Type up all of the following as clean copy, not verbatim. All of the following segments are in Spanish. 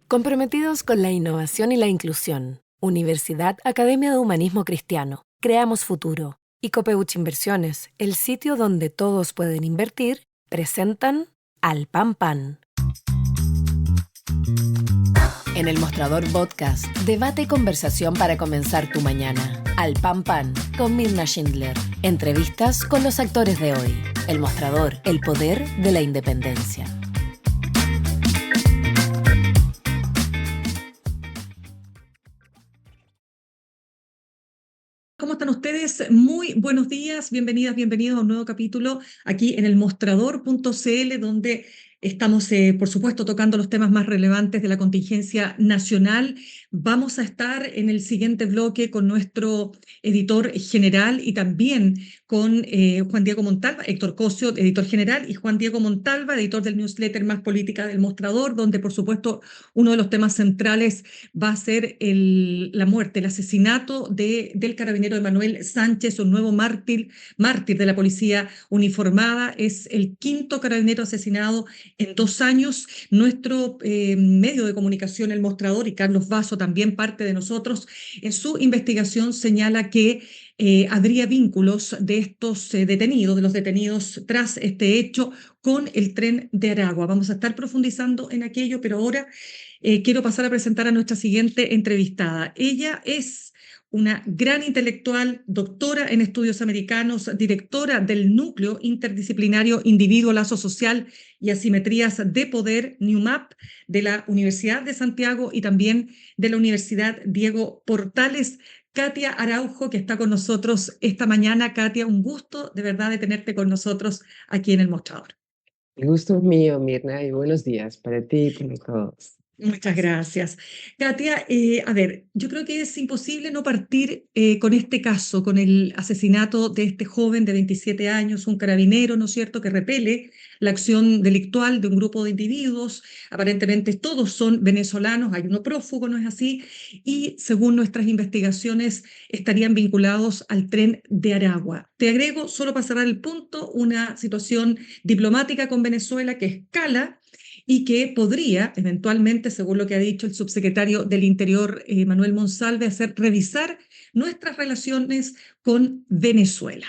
Comprometidos con la innovación y la inclusión. Universidad Academia de Humanismo Cristiano. Creamos futuro. Y Copeuch Inversiones, el sitio donde todos pueden invertir, presentan Al Pan Pan. En el Mostrador Podcast, debate y conversación para comenzar tu mañana. Al Pan Pan, con Mirna Schindler. Entrevistas con los actores de hoy. El Mostrador, el poder de la independencia. ¿Cómo están ustedes? Muy buenos días, bienvenidas, bienvenidos a un nuevo capítulo aquí en el mostrador.cl, donde estamos, por supuesto, tocando los temas más relevantes de la contingencia nacional. Vamos a estar en el siguiente bloque con nuestro editor general y también con Juan Diego Montalva, Héctor Cosio, editor general, y Juan Diego Montalva, editor del newsletter Más Política del Mostrador, donde, por supuesto, uno de los temas centrales va a ser la muerte, el asesinato del carabinero Emanuel Sánchez, un nuevo mártir de la policía uniformada. Es el quinto carabinero asesinado en 2 años. Nuestro medio de comunicación, El Mostrador, y Carlos Vaso, también parte de nosotros, en su investigación señala que habría vínculos de estos detenidos, de los detenidos tras este hecho, con el tren de Aragua. Vamos a estar profundizando en aquello, pero ahora quiero pasar a presentar a nuestra siguiente entrevistada. Ella es una gran intelectual, doctora en estudios americanos, directora del Núcleo Interdisciplinario Individuo, Lazo Social y Asimetrías de Poder, NUMAP, de la Universidad de Santiago y también de la Universidad Diego Portales. Katia Araujo, que está con nosotros esta mañana. Katia, un gusto de verdad de tenerte con nosotros aquí en el Mostrador. El gusto es mío, Mirna, y buenos días para ti y para todos. Muchas gracias. Katia, a ver, yo creo que es imposible no partir con este caso, con el asesinato de este joven de 27 años, un carabinero, ¿no es cierto?, que repele la acción delictual de un grupo de individuos. Aparentemente todos son venezolanos, hay uno prófugo, ¿no es así? Y según nuestras investigaciones estarían vinculados al tren de Aragua. Te agrego, solo para cerrar el punto, una situación diplomática con Venezuela que escala y que podría, eventualmente, según lo que ha dicho el subsecretario del Interior, Manuel Monsalve, hacer revisar nuestras relaciones con Venezuela.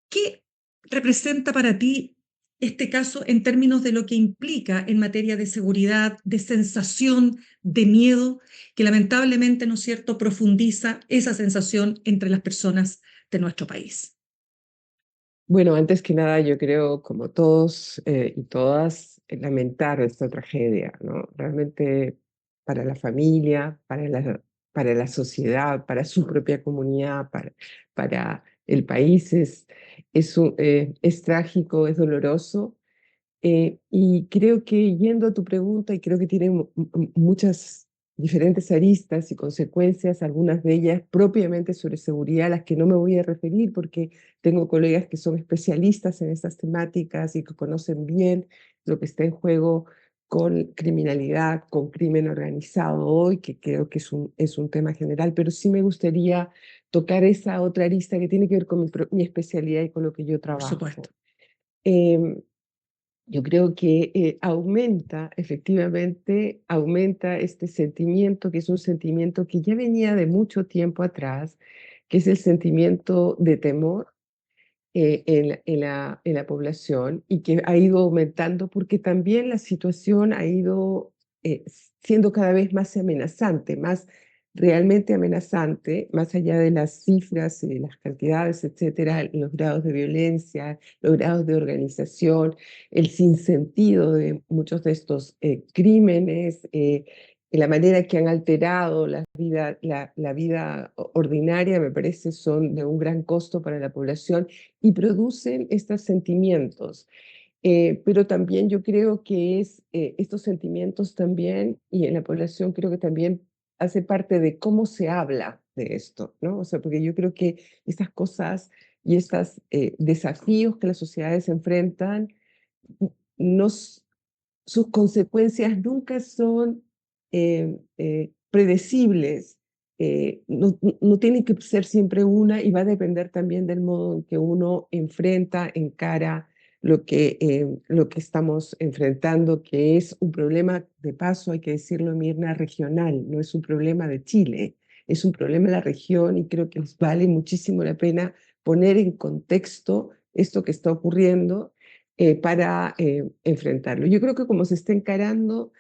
¿Qué representa para ti este caso en términos de lo que implica en materia de seguridad, de sensación, de miedo, que lamentablemente, ¿no es cierto?, profundiza esa sensación entre las personas de nuestro país? Bueno, antes que nada, yo creo, como todos y todas, lamentar esta tragedia, ¿no? Realmente para la familia, para la sociedad, para su propia comunidad, para el país, es trágico, es doloroso. Y creo que yendo a tu pregunta, y creo que tiene muchas diferentes aristas y consecuencias, algunas de ellas propiamente sobre seguridad, a las que no me voy a referir porque tengo colegas que son especialistas en estas temáticas y que conocen bien lo que está en juego con criminalidad, con crimen organizado hoy, que creo que es un tema general, pero sí me gustaría tocar esa otra arista que tiene que ver con mi especialidad y con lo que yo Por trabajo. supuesto. Em, yo creo que efectivamente, aumenta este sentimiento, que es un sentimiento que ya venía de mucho tiempo atrás, que es el sentimiento de temor en la población y que ha ido aumentando porque también la situación ha ido siendo cada vez más amenazante, más realmente amenazante, más allá de las cifras, las cantidades, etcétera, los grados de violencia, los grados de organización, el sinsentido de muchos de estos crímenes, la manera que han alterado la vida ordinaria, me parece, son de un gran costo para la población y producen estos sentimientos. Pero también yo creo que estos sentimientos también, y en la población creo que también hace parte de cómo se habla de esto, ¿no? O sea, porque yo creo que estas cosas y estos desafíos que las sociedades enfrentan, nos, sus consecuencias nunca son predecibles, no tiene que ser siempre una y va a depender también del modo en que uno enfrenta, encara lo que estamos enfrentando, que es un problema, de paso, hay que decirlo, Mirna, regional, no es un problema de Chile, es un problema de la región y creo que vale muchísimo la pena poner en contexto esto que está ocurriendo para enfrentarlo. Yo creo que como se está encarando,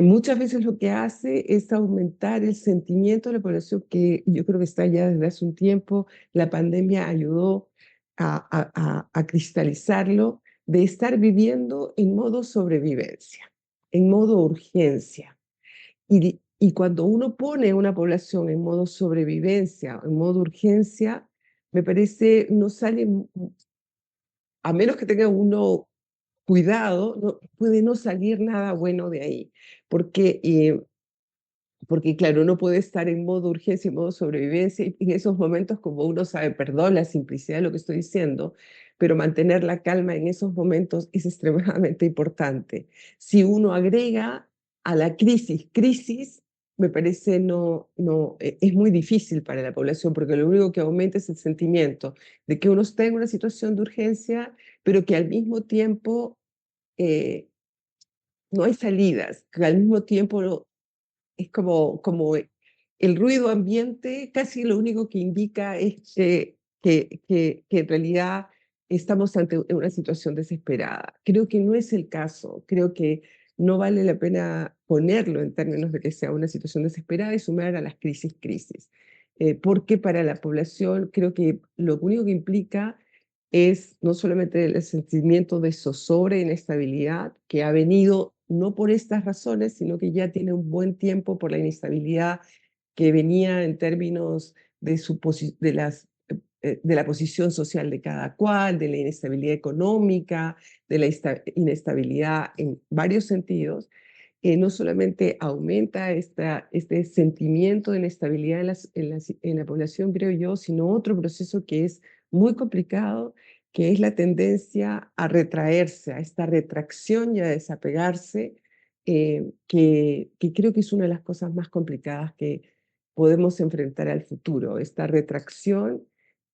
muchas veces lo que hace es aumentar el sentimiento de la población, que yo creo que está ya desde hace un tiempo. La pandemia ayudó a cristalizarlo, de estar viviendo en modo sobrevivencia, en modo urgencia. Y cuando uno pone a una población en modo sobrevivencia, en modo urgencia, me parece, no sale, a menos que tenga uno cuidado, no, puede no salir nada bueno de ahí, porque porque claro, uno puede estar en modo urgencia, en modo sobrevivencia, y en esos momentos, como uno sabe, perdón la simplicidad de lo que estoy diciendo, pero mantener la calma en esos momentos es extremadamente importante. Si uno agrega a la crisis, me parece es muy difícil para la población, porque lo único que aumenta es el sentimiento de que uno está en una situación de urgencia, pero que al mismo tiempo no hay salidas, que al mismo tiempo es como el ruido ambiente, casi lo único que indica es que en realidad estamos ante una situación desesperada. Creo que no es el caso, creo que no vale la pena ponerlo en términos de que sea una situación desesperada y sumar a las crisis. Porque para la población creo que lo único que implica es no solamente el sentimiento de zozobra e inestabilidad que ha venido no por estas razones, sino que ya tiene un buen tiempo por la inestabilidad que venía en términos de, de la posición social de cada cual, de la inestabilidad económica, de la inestabilidad en varios sentidos. No solamente aumenta este sentimiento de inestabilidad en la población, creo yo, sino otro proceso que es muy complicado, que es la tendencia a retraerse, a esta retracción y a desapegarse, que creo que es una de las cosas más complicadas que podemos enfrentar al futuro, esta retracción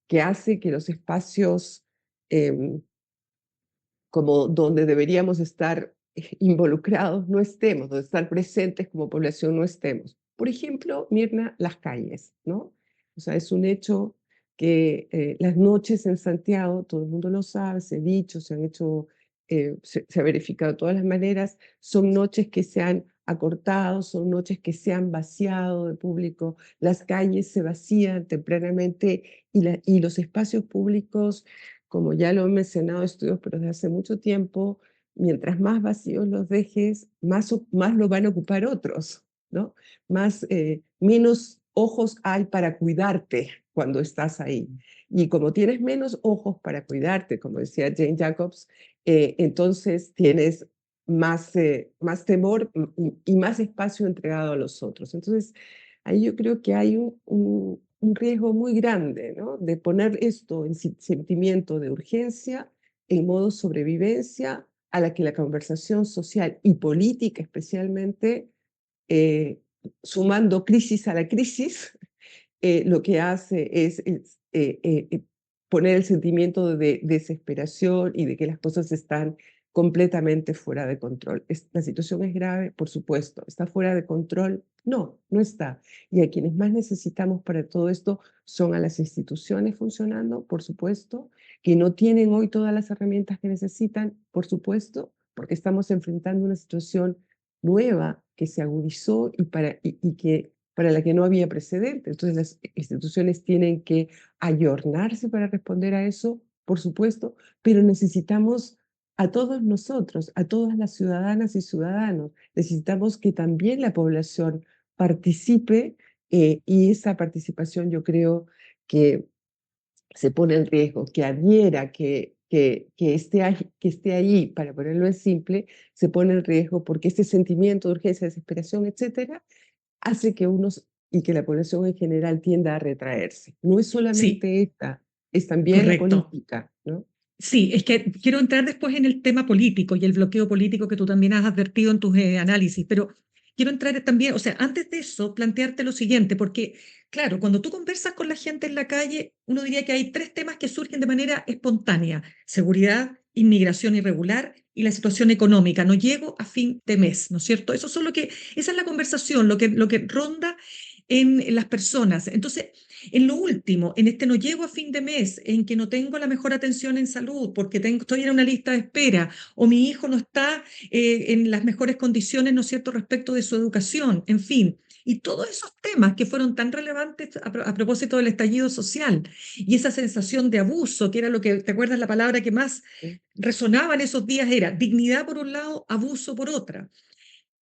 que hace que los espacios em, como donde deberíamos estar involucrados no estemos, donde estar presentes como población no estemos. Por ejemplo, Mirna, las calles, ¿no? O sea, es un hecho que las noches en Santiago, todo el mundo lo sabe, se ha dicho, se han hecho, se ha verificado de todas las maneras, son noches que se han acortado, son noches que se han vaciado de público, las calles se vacían tempranamente y los espacios públicos, como ya lo he mencionado estudios, pero desde hace mucho tiempo, mientras más vacíos los dejes, más lo van a ocupar otros, ¿no? Menos ojos hay para cuidarte cuando estás ahí. Y como tienes menos ojos para cuidarte, como decía Jane Jacobs, entonces tienes más temor y más espacio entregado a los otros. Entonces, ahí yo creo que hay un riesgo muy grande, ¿no? De poner esto en sentimiento de urgencia, en modo sobrevivencia, a la que la conversación social y política especialmente, eh, sumando crisis a la crisis, lo que hace es poner el sentimiento de desesperación y de que las cosas están completamente fuera de control. La situación es grave, por supuesto. ¿Está fuera de control? No, no está. Y a quienes más necesitamos para todo esto son a las instituciones funcionando, por supuesto, que no tienen hoy todas las herramientas que necesitan, por supuesto, porque estamos enfrentando una situación nueva que se agudizó y que para la que no había precedente. Entonces las instituciones tienen que ayornarse para responder a eso, por supuesto, pero necesitamos a todos nosotros, a todas las ciudadanas y ciudadanos. Necesitamos que también la población participe y esa participación yo creo que se pone en riesgo, que adhiera, que esté ahí, para ponerlo en simple, se pone en riesgo porque este sentimiento de urgencia, desesperación, etcétera, hace que unos y que la población en general tienda a retraerse. No es Sí, solamente esta, es también la correcto. política, ¿no? Sí, es que quiero entrar después en el tema político y el bloqueo político que tú también has advertido en tus análisis, pero quiero entrar también, o sea, antes de eso, plantearte lo siguiente, porque, claro, cuando tú conversas con la gente en la calle, uno diría que hay tres temas que surgen de manera espontánea: seguridad, inmigración irregular y la situación económica. No llego a fin de mes, ¿no es cierto? Esa es la conversación, lo que ronda en las personas. Entonces, en lo último, en este no llego a fin de mes, en que no tengo la mejor atención en salud porque estoy en una lista de espera o mi hijo no está en las mejores condiciones, ¿no es cierto?, respecto de su educación, en fin. Y todos esos temas que fueron tan relevantes a propósito del estallido social y esa sensación de abuso, que era lo que, ¿te acuerdas la palabra que más resonaba en esos días? Era dignidad por un lado, abuso por otra.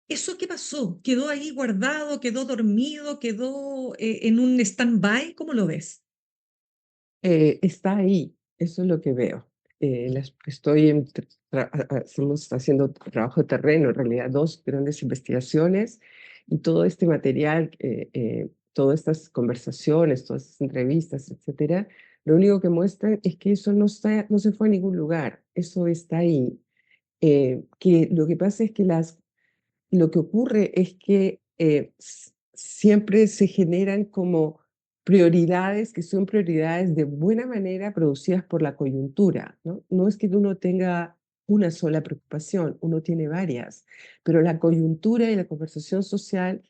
¿Eso qué pasó? ¿Quedó ahí guardado, quedó dormido, quedó en un stand-by? ¿Cómo lo ves? Está ahí, eso es lo que veo. Estoy estamos haciendo trabajo de terreno, en realidad, dos grandes investigaciones y todo este material, todas estas conversaciones, todas estas entrevistas, etcétera, lo único que muestran es que eso no se fue a ningún lugar, eso está ahí. Que lo que pasa es que lo que ocurre es que siempre se generan como prioridades que son prioridades de buena manera producidas por la coyuntura, ¿no? No es que uno tenga una sola preocupación, uno tiene varias, pero la coyuntura y la conversación social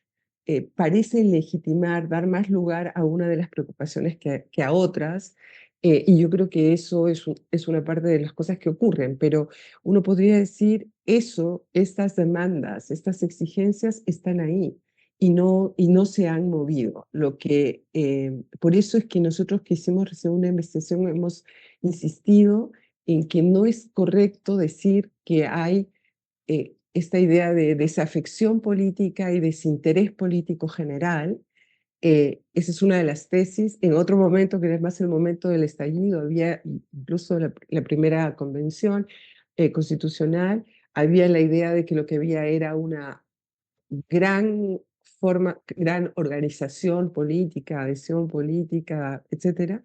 parecen legitimar, dar más lugar a una de las preocupaciones que a otras, y yo creo que eso es una parte de las cosas que ocurren, pero uno podría decir, estas demandas, estas exigencias están ahí y no se han movido. Por eso es que nosotros que hicimos recién una investigación hemos insistido en que no es correcto decir que hay esta idea de desafección política y desinterés político general. Esa es una de las tesis. En otro momento, que era más el momento del estallido, había incluso la primera convención constitucional, había la idea de que lo que había era una gran organización política, adhesión política, etcétera.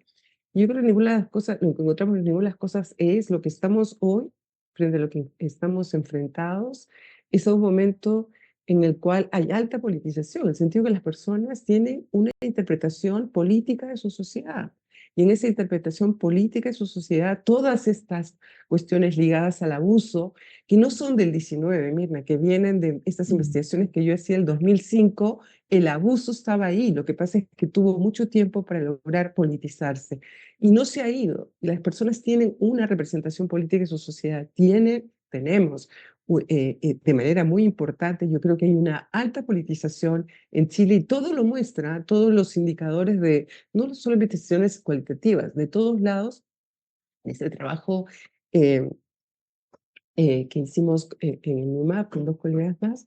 Y yo creo que ninguna de las cosas, lo que encontramos en ninguna de las cosas es lo que estamos hoy, frente a lo que estamos enfrentados, es a un momento en el cual hay alta politización, en el sentido que las personas tienen una interpretación política de su sociedad. Y en esa interpretación política de su sociedad, todas estas cuestiones ligadas al abuso, que no son del 19, Mirna, que vienen de estas Mm. investigaciones que yo hacía en el 2005, el abuso estaba ahí, lo que pasa es que tuvo mucho tiempo para lograr politizarse y no se ha ido. Las personas tienen una representación política en su sociedad, tenemos de manera muy importante, yo creo que hay una alta politización en Chile y todo lo muestra, todos los indicadores de, no solo investigaciones cualitativas, de todos lados, ese trabajo eh, que hicimos en el MUMAP con dos colegas más,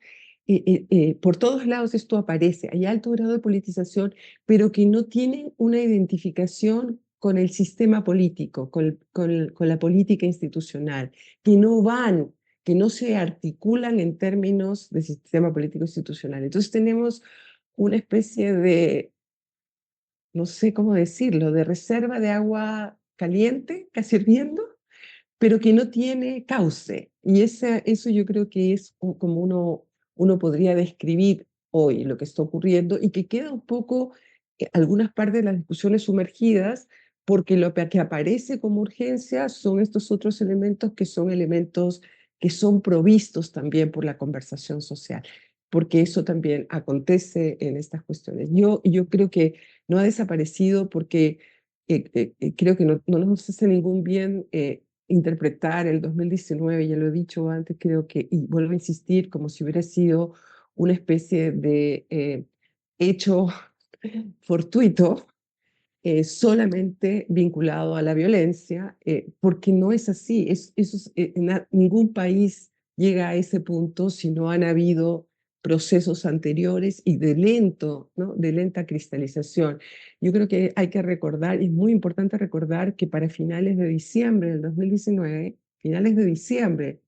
por todos lados esto aparece, hay alto grado de politización, pero que no tienen una identificación con el sistema político, con la política institucional, que no van, que no se articulan en términos de sistema político institucional. Entonces tenemos una especie de, no sé cómo decirlo, de reserva de agua caliente, casi hirviendo, pero que no tiene cauce. Y eso yo creo que es como uno podría describir hoy lo que está ocurriendo y que queda un poco algunas partes de las discusiones sumergidas porque lo que aparece como urgencia son estos otros elementos que son elementos que son provistos también por la conversación social, porque eso también acontece en estas cuestiones. Yo creo que no ha desaparecido porque creo que no nos hace ningún bien interpretar el 2019, ya lo he dicho antes, creo que, y vuelvo a insistir, como si hubiera sido una especie de hecho fortuito, solamente vinculado a la violencia, porque no es así. Ningún país llega a ese punto si no han habido procesos anteriores y ¿no? De lenta cristalización. Yo creo que hay que recordar, y es muy importante recordar que para finales de diciembre del 2019, finales de diciembre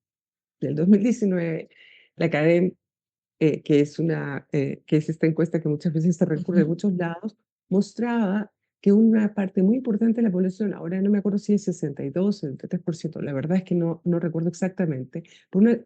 del 2019, la academia que es esta encuesta que muchas veces se recurre de Ujú. muchos lados, mostraba que una parte muy importante de la población, ahora no me acuerdo si es 62, 73%, la verdad es que no recuerdo exactamente, pero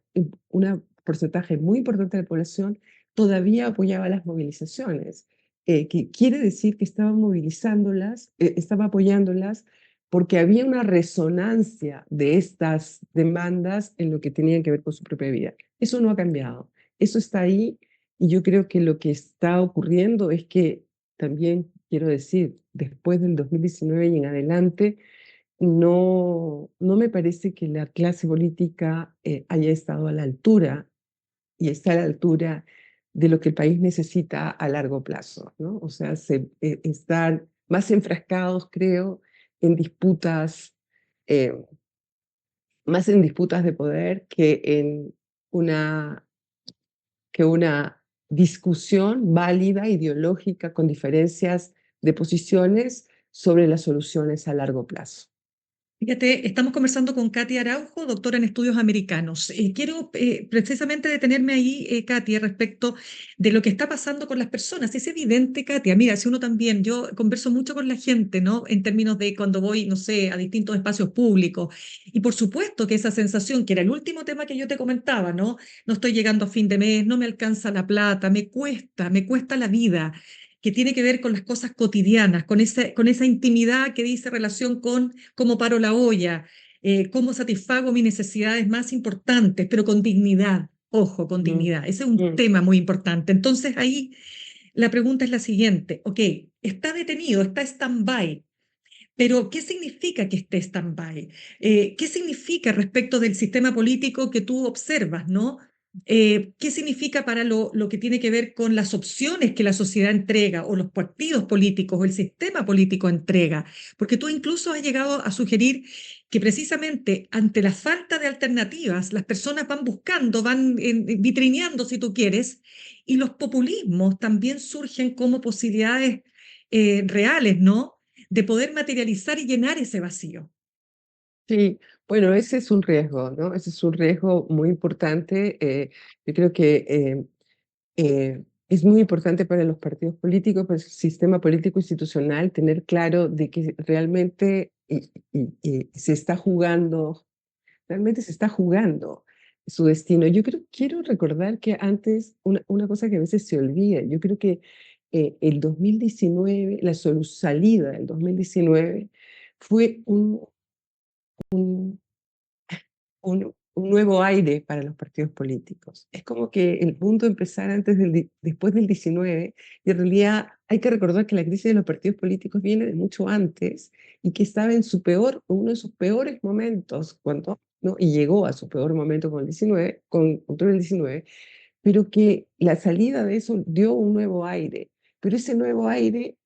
una porcentaje muy importante de la población todavía apoyaba las movilizaciones, que quiere decir que estaba movilizándolas, estaba apoyándolas porque había una resonancia de estas demandas en lo que tenían que ver con su propia vida. Eso no ha cambiado, eso está ahí, y yo creo que lo que está ocurriendo es que también, quiero decir, después del 2019 y en adelante, no me parece que la clase política haya estado a la altura y está a la altura de lo que el país necesita a largo plazo, ¿no? O sea, están más enfrascados, creo, en disputas, eh, más en disputas de poder una, que una discusión válida, ideológica, con diferencias de posiciones sobre las soluciones a largo plazo. Fíjate, estamos conversando con Katia Araujo, doctora en estudios americanos. Quiero precisamente detenerme ahí, Katia, respecto de lo que está pasando con las personas. Es evidente, Katia, mira, si uno también, yo converso mucho con la gente, ¿no? En términos de cuando voy, no sé, a distintos espacios públicos. Y por supuesto que esa sensación, que era el último tema que yo te comentaba, ¿no? No estoy llegando a fin de mes, no me alcanza la plata, me cuesta la vida, que tiene que ver con las cosas cotidianas, con esa intimidad que dice relación con cómo paro la olla, cómo satisfago mis necesidades más importantes, pero con dignidad, ojo, con Mm, dignidad. Ese es un mm. tema muy importante. Entonces ahí la pregunta es la siguiente, ok, está detenido, está stand-by, pero ¿qué significa que esté stand-by? ¿Qué significa respecto del sistema político que tú observas, ¿no? ¿Qué significa para lo que tiene que ver con las opciones que la sociedad entrega o los partidos políticos o el sistema político entrega? Porque tú incluso has llegado a sugerir que precisamente ante la falta de alternativas, las personas van buscando, van vitrineando, si tú quieres, y los populismos también surgen como posibilidades reales, ¿no? De poder materializar y llenar ese vacío. Sí, bueno, ese es un riesgo, ¿no? Ese es un riesgo muy importante. Yo creo que es muy importante para los partidos políticos, para el sistema político institucional, tener claro de que realmente se está jugando, realmente se está jugando su destino. Quiero recordar que antes, una cosa que a veces se olvida, yo creo que el 2019, salida del 2019, fue un, un nuevo aire para los partidos políticos. Es como que el mundo empezara después del 19, y en realidad hay que recordar que la crisis de los partidos políticos viene de mucho antes y que estaba en uno de sus peores momentos, ¿no? Y llegó a su peor momento con el 19, con octubre del 19, pero que la salida de eso dio un nuevo aire. Pero ese nuevo aire,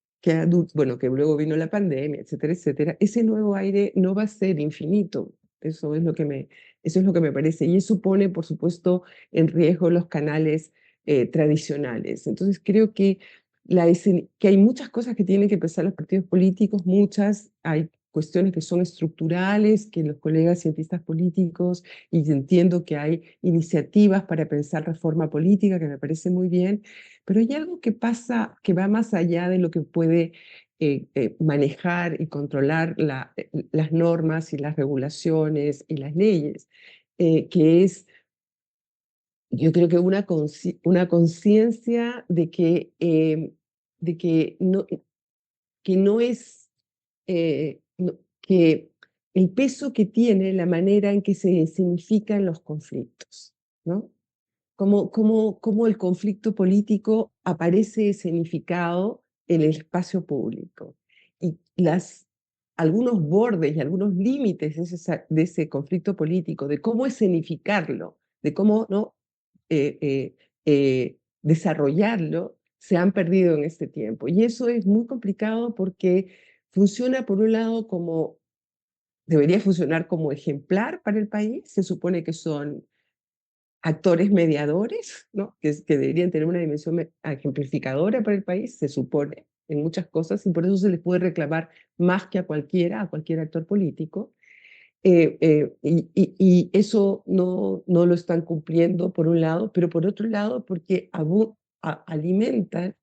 bueno, que luego vino la pandemia, etcétera, etcétera, ese nuevo aire no va a ser infinito. Eso es lo que me parece. Y eso pone, por supuesto, en riesgo los canales tradicionales. Entonces, creo que, que hay muchas cosas que tienen que pensar los partidos políticos, muchas. Hay cuestiones que son estructurales, que los colegas cientistas políticos, y entiendo que hay iniciativas para pensar reforma política, que me parece muy bien, pero hay algo que pasa, que va más allá de lo que puede manejar y controlar las normas y las regulaciones y las leyes, que es, yo creo que una conciencia que no es, que el peso que tiene la manera en que se significan los conflictos, ¿no? Cómo el conflicto político aparece escenificado en el espacio público. Y algunos bordes y algunos límites de ese conflicto político, de cómo escenificarlo, de cómo, ¿no? Desarrollarlo, se han perdido en este tiempo. Y eso es muy complicado porque funciona, por un lado, debería funcionar como ejemplar para el país. Se supone que son actores mediadores, ¿no? Que deberían tener una dimensión ejemplificadora para el país, se supone, en muchas cosas, y por eso se les puede reclamar más que a cualquier actor político. Y eso no lo están cumpliendo por un lado, pero por otro lado porque alimentan,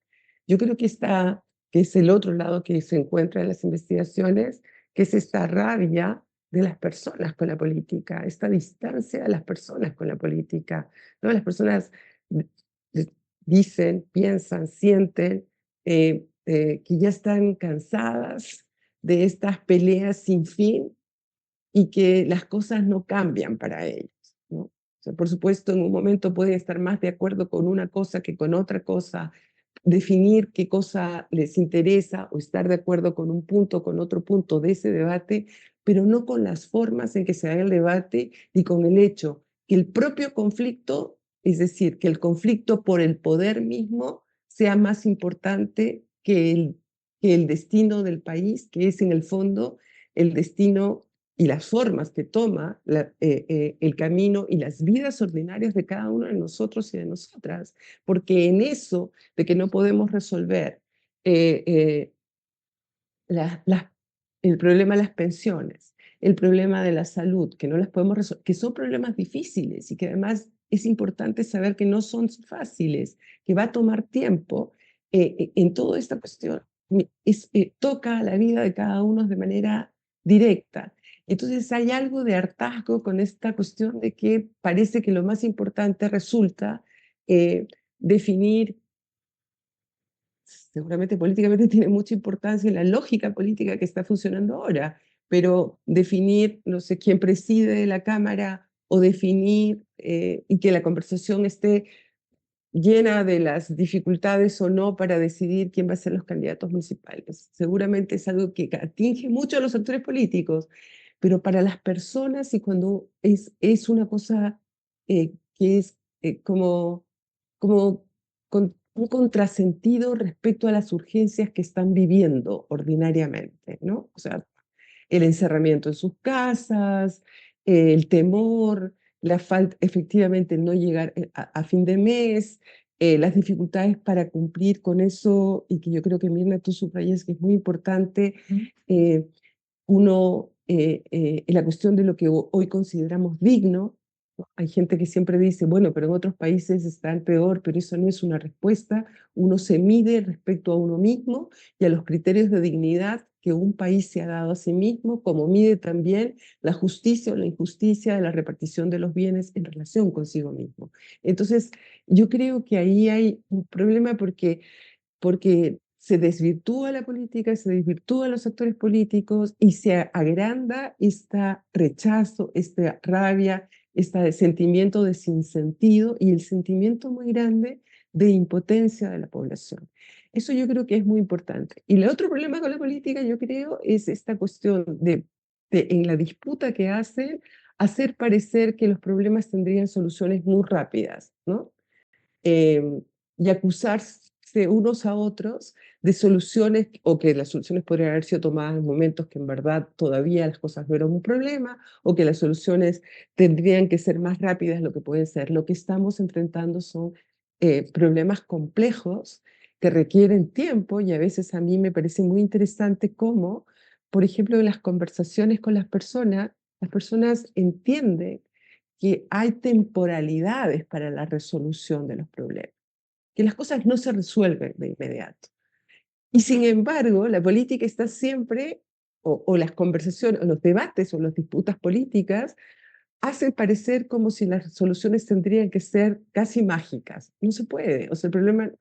yo creo que es el otro lado que se encuentra en las investigaciones, que es esta rabia de las personas con la política, esta distancia de las personas con la política, ¿no? Las personas d- dicen, piensan, sienten que ya están cansadas de estas peleas sin fin y que las cosas no cambian para ellos, ¿no? O sea, por supuesto, en un momento pueden estar más de acuerdo con una cosa que con otra cosa, definir qué cosa les interesa o estar de acuerdo con un punto, con otro punto de ese debate, pero no con las formas en que se haga el debate y con el hecho que el propio conflicto, es decir, que el conflicto por el poder mismo sea más importante que el destino del país, que es en el fondo el destino y las formas que toma el camino y las vidas ordinarias de cada uno de nosotros y de nosotras, porque en eso de que no podemos resolver eh, eh, la- el problema de las pensiones, el problema de la salud, que no las podemos resolver, que son problemas difíciles y que además es importante saber que no son fáciles, que va a tomar tiempo, en toda esta cuestión toca la vida de cada uno de manera directa. Entonces hay algo de hartazgo con esta cuestión de que parece que lo más importante resulta definir, seguramente políticamente tiene mucha importancia la lógica política que está funcionando ahora, pero definir, no sé, quién preside la Cámara o definir y que la conversación esté llena de las dificultades o no para decidir quién va a ser los candidatos municipales. Seguramente es algo que atinge mucho a los actores políticos, pero para las personas y cuando es una cosa que es como con un contrasentido respecto a las urgencias que están viviendo ordinariamente, ¿no? O sea, el encerramiento en sus casas, el temor, la falta, efectivamente, el no llegar a fin de mes, las dificultades para cumplir con eso, y que yo creo que Mirna, tú subrayas que es muy importante, eh, en la cuestión de lo que hoy consideramos digno, ¿no? Hay gente que siempre dice, bueno, pero en otros países están peor, pero eso no es una respuesta. Uno se mide respecto a uno mismo y a los criterios de dignidad que un país se ha dado a sí mismo, como mide también la justicia o la injusticia de la repartición de los bienes en relación consigo mismo. Entonces, yo creo que ahí hay un problema porque se desvirtúa la política, se desvirtúan los actores políticos y se agranda este rechazo, esta rabia, este sentimiento de sinsentido y el sentimiento muy grande de impotencia de la población. Eso yo creo que es muy importante. Y el otro problema con la política, yo creo, es esta cuestión en la disputa que hacen, hacer parecer que los problemas tendrían soluciones muy rápidas, ¿no? eh, y acusarse unos a otros de soluciones o que las soluciones podrían haber sido tomadas en momentos que en verdad todavía las cosas no eran un problema o que las soluciones tendrían que ser más rápidas de lo que pueden ser. Lo que estamos enfrentando son problemas complejos que requieren tiempo y a veces a mí me parece muy interesante cómo, por ejemplo, en las conversaciones con las personas entienden que hay temporalidades para la resolución de los problemas, que las cosas no se resuelven de inmediato. Y sin embargo, la política está siempre, o las conversaciones, o los debates, o las disputas políticas, hacen parecer como si las soluciones tendrían que ser casi mágicas. No se puede. O sea, el problema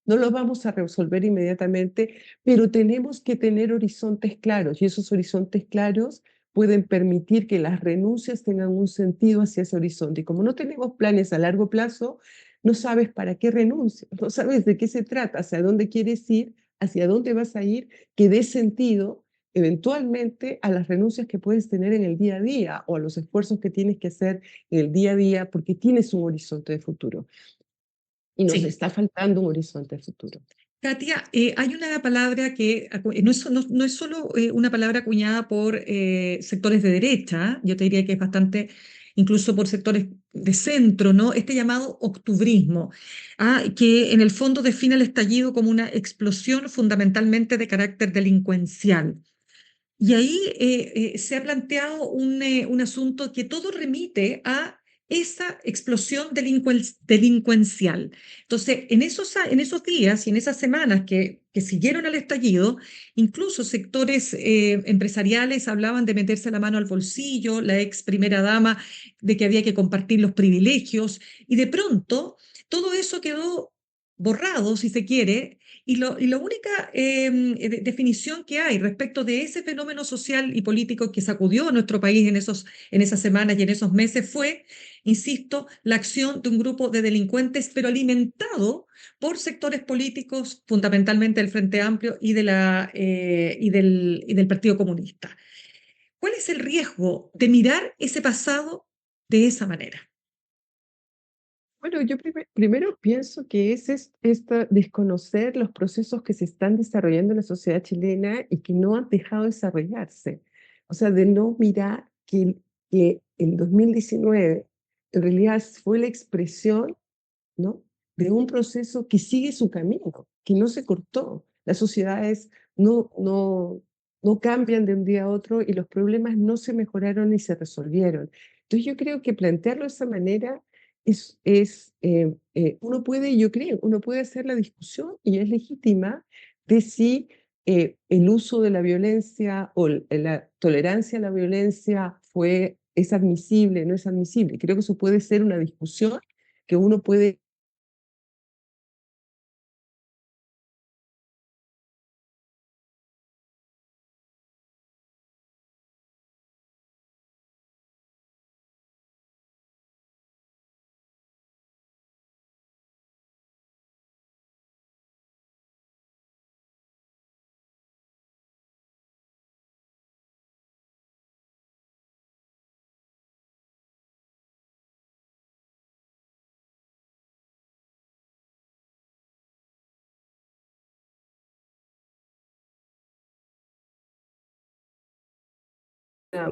no lo vamos a resolver inmediatamente, pero tenemos que tener horizontes claros y esos horizontes claros pueden permitir que las renuncias tengan un sentido hacia ese horizonte. Y como no tenemos planes a largo plazo, no sabes para qué renuncias, no sabes de qué se trata, hacia dónde quieres ir, hacia dónde vas a ir, que dé sentido eventualmente a las renuncias que puedes tener en el día a día o a los esfuerzos que tienes que hacer en el día a día porque tienes un horizonte de futuro y nos Sí. está faltando un horizonte de futuro. Katia, hay una palabra que no es solo una palabra acuñada por sectores de derecha, yo te diría que es bastante, incluso por sectores de centro, ¿no? Este llamado octubrismo, que en el fondo define el estallido como una explosión fundamentalmente de carácter delincuencial. Y ahí se ha planteado un asunto que todo remite a esa explosión delincuencial. Entonces, en esos días y en esas semanas que siguieron al estallido, incluso sectores empresariales hablaban de meterse la mano al bolsillo, la ex primera dama de que había que compartir los privilegios, y de pronto todo eso quedó borrado, si se quiere, y la única definición que hay respecto de ese fenómeno social y político que sacudió a nuestro país en esas semanas y en esos meses fue, insisto, la acción de un grupo de delincuentes, pero alimentado por sectores políticos, fundamentalmente del Frente Amplio y del Partido Comunista. ¿Cuál es el riesgo de mirar ese pasado de esa manera? Bueno, yo primero pienso que es esta, desconocer los procesos que se están desarrollando en la sociedad chilena y que no han dejado de desarrollarse. O sea, de no mirar que el 2019 en realidad fue la expresión, ¿no?, de un proceso que sigue su camino, que no se cortó. Las sociedades no cambian de un día a otro y los problemas no se mejoraron ni se resolvieron. Entonces yo creo que plantearlo de esa manera uno puede, yo creo, uno puede hacer la discusión y es legítima de si el uso de la violencia o la tolerancia a la violencia es admisible, no es admisible. Creo que eso puede ser una discusión que uno puede.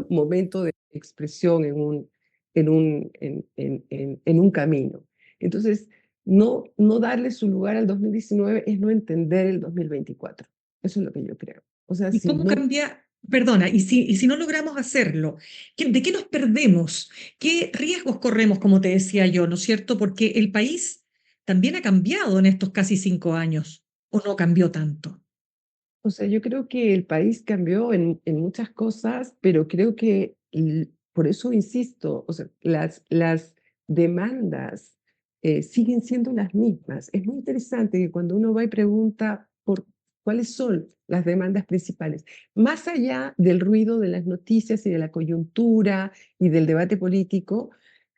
Momento de expresión en un camino. Entonces, no darle su lugar al 2019 es no entender el 2024. Eso es lo que yo creo. O sea, ¿Y si cómo no. cambia? Perdona, y si no logramos hacerlo, ¿de qué nos perdemos? ¿Qué riesgos corremos, como te decía yo, ¿no es cierto? Porque el país también ha cambiado en estos casi 5 años, ¿o no cambió tanto? O sea, yo creo que el país cambió en muchas cosas, pero creo que, por eso insisto, o sea, las demandas siguen siendo las mismas. Es muy interesante que cuando uno va y pregunta por cuáles son las demandas principales, más allá del ruido de las noticias y de la coyuntura y del debate político,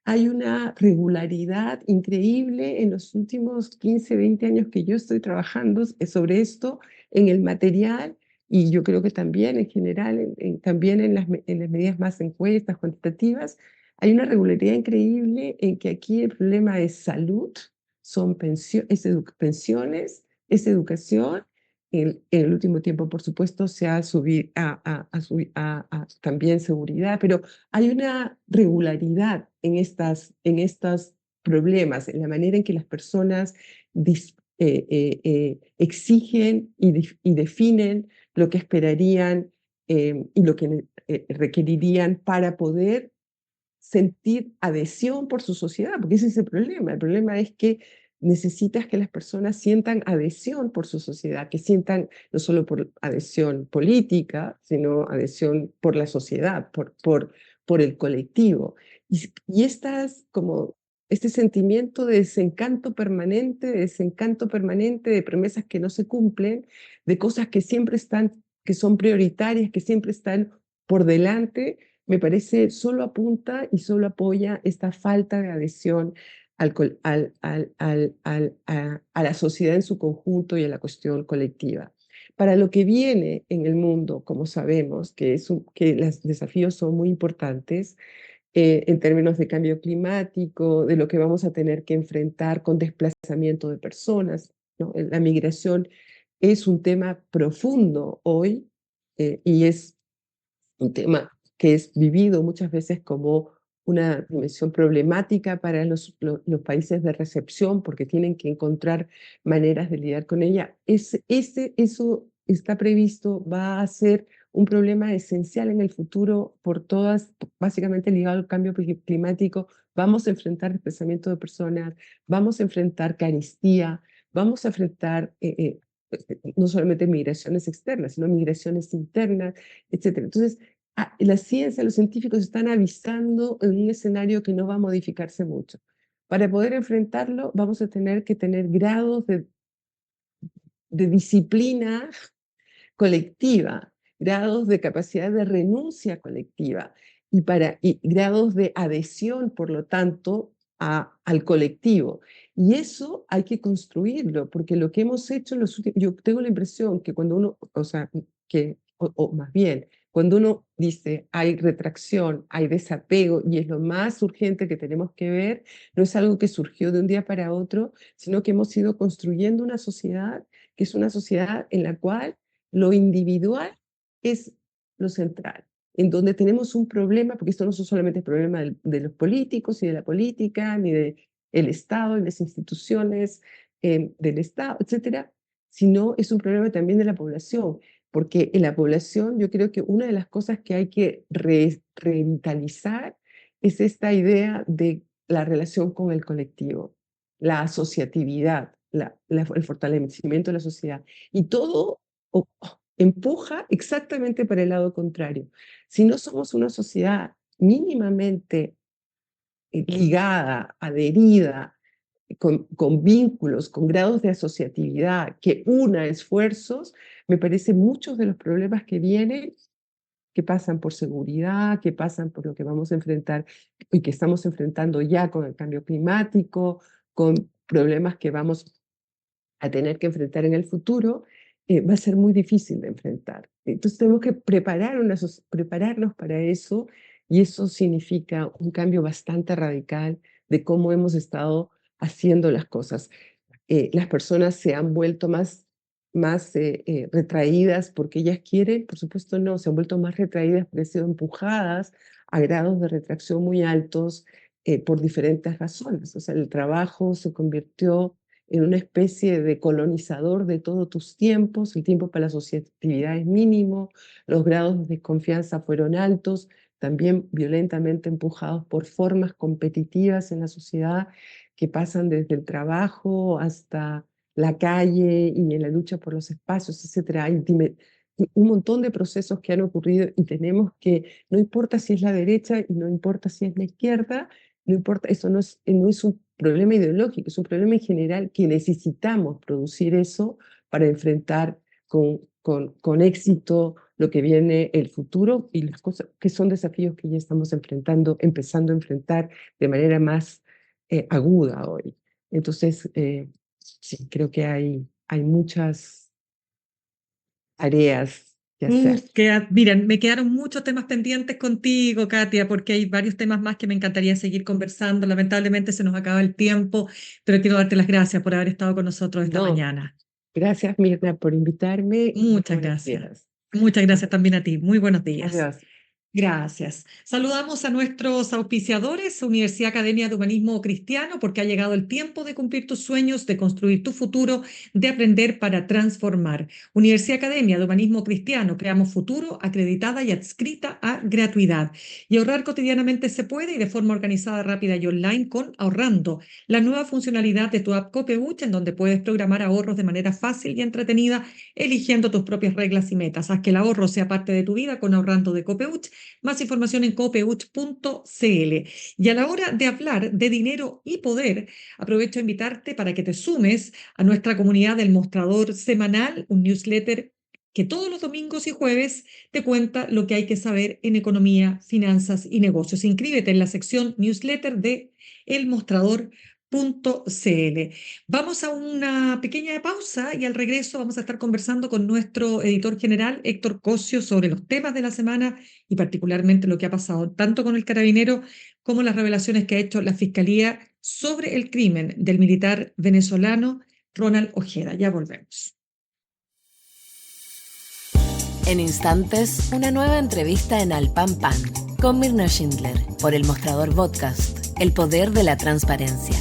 hay una regularidad increíble en los últimos 15, 20 años que yo estoy trabajando sobre esto en el material y yo creo que también en general, también en las medidas más encuestas cuantitativas, hay una regularidad increíble en que aquí el problema es salud, son pensiones, es educación. En el último tiempo, por supuesto, se ha subido también seguridad, pero hay una regularidad en estos problemas, en la manera en que las personas exigen y definen lo que esperarían y lo que requerirían para poder sentir adhesión por su sociedad, porque ese es el problema. El problema es que necesitas que las personas sientan adhesión por su sociedad, que sientan no solo por adhesión política, sino adhesión por la sociedad, por el colectivo. Y como este sentimiento de desencanto permanente, de promesas que no se cumplen, de cosas que siempre están, que son prioritarias, que siempre están por delante, me parece solo apunta y solo apoya esta falta de adhesión a la sociedad en su conjunto y a la cuestión colectiva. Para lo que viene en el mundo, como sabemos, que los desafíos son muy importantes en términos de cambio climático, de lo que vamos a tener que enfrentar con desplazamiento de personas, ¿no? La migración es un tema profundo hoy y es un tema que es vivido muchas veces como una dimensión problemática para los países de recepción porque tienen que encontrar maneras de lidiar con ella. Eso está previsto, va a ser un problema esencial en el futuro por todas, básicamente ligado al cambio climático. Vamos a enfrentar desplazamiento de personas, vamos a enfrentar carestía, vamos a enfrentar no solamente migraciones externas, sino migraciones internas, etcétera. Entonces, la ciencia, los científicos están avisando en un escenario que no va a modificarse mucho. Para poder enfrentarlo vamos a tener que tener grados de disciplina colectiva, grados de capacidad de renuncia colectiva y grados de adhesión, por lo tanto, al colectivo. Y eso hay que construirlo, porque lo que hemos hecho en los últimos, yo tengo la impresión que cuando uno, o más bien, cuando uno dice hay retracción, hay desapego, y es lo más urgente que tenemos que ver, no es algo que surgió de un día para otro, sino que hemos ido construyendo una sociedad que es una sociedad en la cual lo individual es lo central, en donde tenemos un problema, porque esto no solamente es problema de los políticos y de la política, ni del Estado y las instituciones del Estado, etcétera, sino es un problema también de la población, porque en la población yo creo que una de las cosas que hay que revitalizar es esta idea de la relación con el colectivo, la asociatividad, el fortalecimiento de la sociedad. Y todo empuja exactamente para el lado contrario. Si no somos una sociedad mínimamente ligada, adherida, con vínculos, con grados de asociatividad, que una esfuerzos, me parece muchos de los problemas que vienen, que pasan por seguridad, que pasan por lo que vamos a enfrentar y que estamos enfrentando ya con el cambio climático, con problemas que vamos a tener que enfrentar en el futuro, va a ser muy difícil de enfrentar. Entonces tenemos que prepararnos para eso, y eso significa un cambio bastante radical de cómo hemos estado haciendo las cosas. Las personas se han vuelto más retraídas porque ellas quieren, por supuesto no, se han vuelto más retraídas porque han sido empujadas a grados de retracción muy altos por diferentes razones. O sea, el trabajo se convirtió en una especie de colonizador de todos tus tiempos, el tiempo para la asociatividad es mínimo, los grados de desconfianza fueron altos, también violentamente empujados por formas competitivas en la sociedad que pasan desde el trabajo hasta la calle y en la lucha por los espacios, etc. Hay un montón de procesos que han ocurrido y tenemos que, no importa si es la derecha y no importa si es la izquierda, no importa, eso no es un problema ideológico, es un problema en general que necesitamos producir eso para enfrentar con éxito lo que viene el futuro y las cosas que son desafíos que ya estamos empezando a enfrentar de manera más aguda hoy. Entonces, sí, creo que hay muchas tareas que hacer. Miren, me quedaron muchos temas pendientes contigo, Katia, porque hay varios temas más que me encantaría seguir conversando. Lamentablemente se nos acaba el tiempo, pero quiero darte las gracias por haber estado con nosotros esta mañana. Gracias, Mirna, por invitarme. Muchas gracias. Muchas gracias también a ti. Muy buenos días. Adiós. Gracias. Saludamos a nuestros auspiciadores, Universidad Academia de Humanismo Cristiano, porque ha llegado el tiempo de cumplir tus sueños, de construir tu futuro, de aprender para transformar. Universidad Academia de Humanismo Cristiano, creamos futuro, acreditada y adscrita a gratuidad. Y ahorrar cotidianamente se puede y de forma organizada, rápida y online con Ahorrando, la nueva funcionalidad de tu app Copeuch, en donde puedes programar ahorros de manera fácil y entretenida, eligiendo tus propias reglas y metas. Haz que el ahorro sea parte de tu vida con Ahorrando de Copeuch. Más información en copeuch.cl. Y a la hora de hablar de dinero y poder, aprovecho a invitarte para que te sumes a nuestra comunidad del Mostrador Semanal, un newsletter que todos los domingos y jueves te cuenta lo que hay que saber en economía, finanzas y negocios. Inscríbete en la sección newsletter de elmostrador.cl. Vamos a una pequeña pausa y al regreso vamos a estar conversando con nuestro editor general, Héctor Cosio, sobre los temas de la semana y particularmente lo que ha pasado tanto con el carabinero como las revelaciones que ha hecho la Fiscalía sobre el crimen del militar venezolano Ronald Ojeda. Ya volvemos. En instantes, una nueva entrevista en Al Pan Pan con Mirna Schindler por El Mostrador Podcast, el poder de la transparencia.